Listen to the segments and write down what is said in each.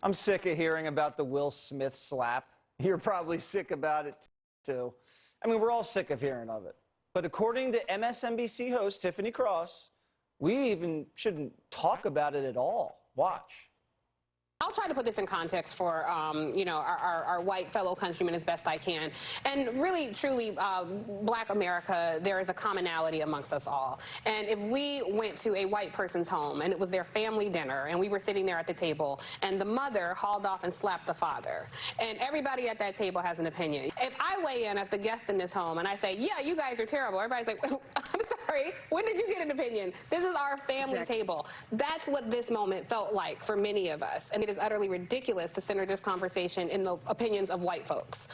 I'm sick of hearing about the Will Smith slap. You're probably sick about it, too. I mean, we're all sick of hearing of it. But according to MSNBC host Tiffany Cross, we even shouldn't talk about it at all. Watch. I'll try to put this in context for, our white fellow countrymen as best I can. And really, truly, Black America, there is a commonality amongst us all. And if we went to a white person's home and it was their family dinner and we were sitting there at the table and the mother hauled off and slapped the father, and everybody at that table has an opinion. If I weigh in as the guest in this home and I say, yeah, you guys are terrible, everybody's like, I'm sorry, when did you get an opinion? This is our family table. That's what this moment felt like for many of us. And it is utterly ridiculous to center this conversation in the opinions of white folks.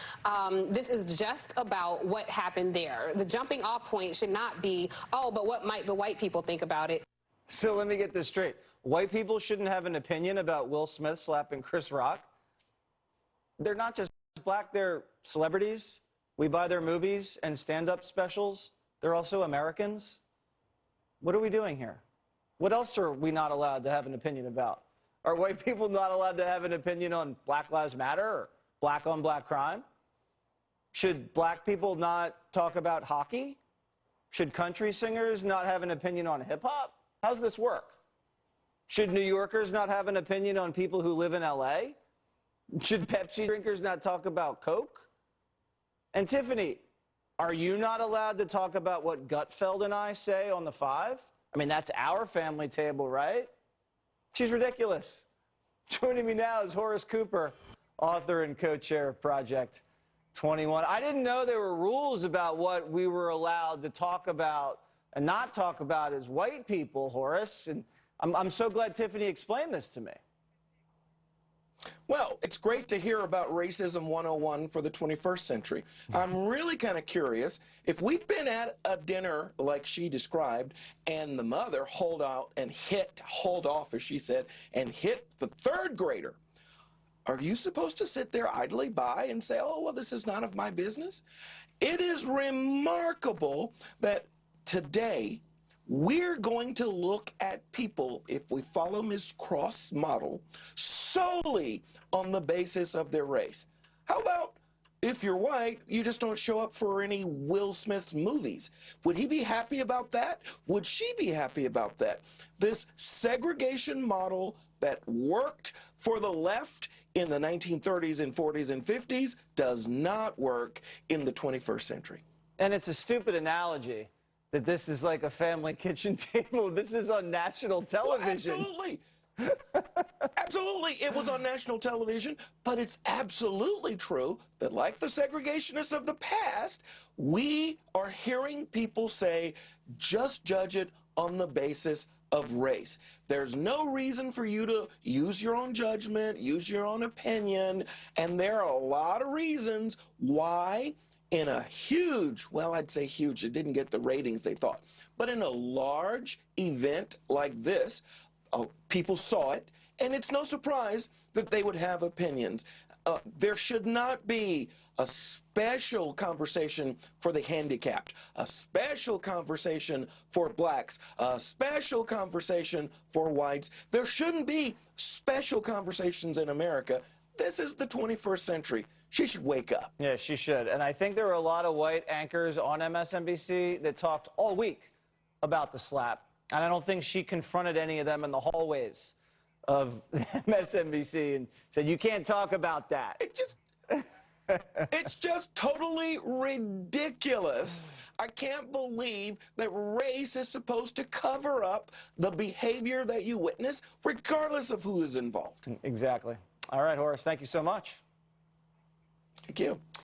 This is just about what happened there. The jumping off point should not be, oh, but what might the white people think about it? So let me get this straight. White people shouldn't have an opinion about Will Smith slapping Chris Rock? They're not just Black, they're celebrities. We buy their movies and stand-up specials. They're also Americans. What are we doing here? What else are we not allowed to have an opinion about? Are white people not allowed to have an opinion on Black Lives Matter or Black on Black crime? Should Black people not talk about hockey? Should country singers not have an opinion on hip-hop? How's this work? Should New Yorkers not have an opinion on people who live in LA? Should Pepsi drinkers not talk about Coke? And Tiffany, are you not allowed to talk about what Gutfeld and I say on the 5? I mean, that's our family table, right? She's ridiculous. Joining me now is Horace Cooper, author and co-chair of Project 21. I didn't know there were rules about what we were allowed to talk about and not talk about as white people, Horace. And I'm so glad Tiffany explained this to me. Well, it's great to hear about Racism 101 for the 21st century. I'm really kind of curious, if we'd been at a dinner like she described, and the mother hauled off, as she said, and hit the third grader, are you supposed to sit there idly by and say, oh, well, this is none of my business? It is remarkable that today, we're going to look at people, if we follow Ms. Cross' model, solely on the basis of their race. How about if you're white, you just don't show up for any Will Smith's movies? Would he be happy about that? Would she be happy about that? This segregation model that worked for the left in the 1930s and 40s and 50s does not work in the 21st century. And it's a stupid analogy that this is like a family kitchen table. This is on national television. Well, absolutely. Absolutely, it was on national television, but it's absolutely true that, like the segregationists of the past, we are hearing people say, just judge it on the basis of race. There's no reason for you to use your own judgment, use your own opinion, and there are a lot of reasons why in a huge, well, I'd say huge, it didn't get the ratings they thought, but in a large event like this, people saw it, and it's no surprise that they would have opinions. There should not be a special conversation for the handicapped, a special conversation for Blacks, a special conversation for whites. There shouldn't be special conversations in America. This is the 21st century. She should wake up. Yeah, she should. And I think there were a lot of white anchors on MSNBC that talked all week about the slap. And I don't think she confronted any of them in the hallways of MSNBC and said, you can't talk about that. It's just totally ridiculous. I can't believe that race is supposed to cover up the behavior that you witness, regardless of who is involved. Exactly. All right, Horace, thank you so much. Thank you.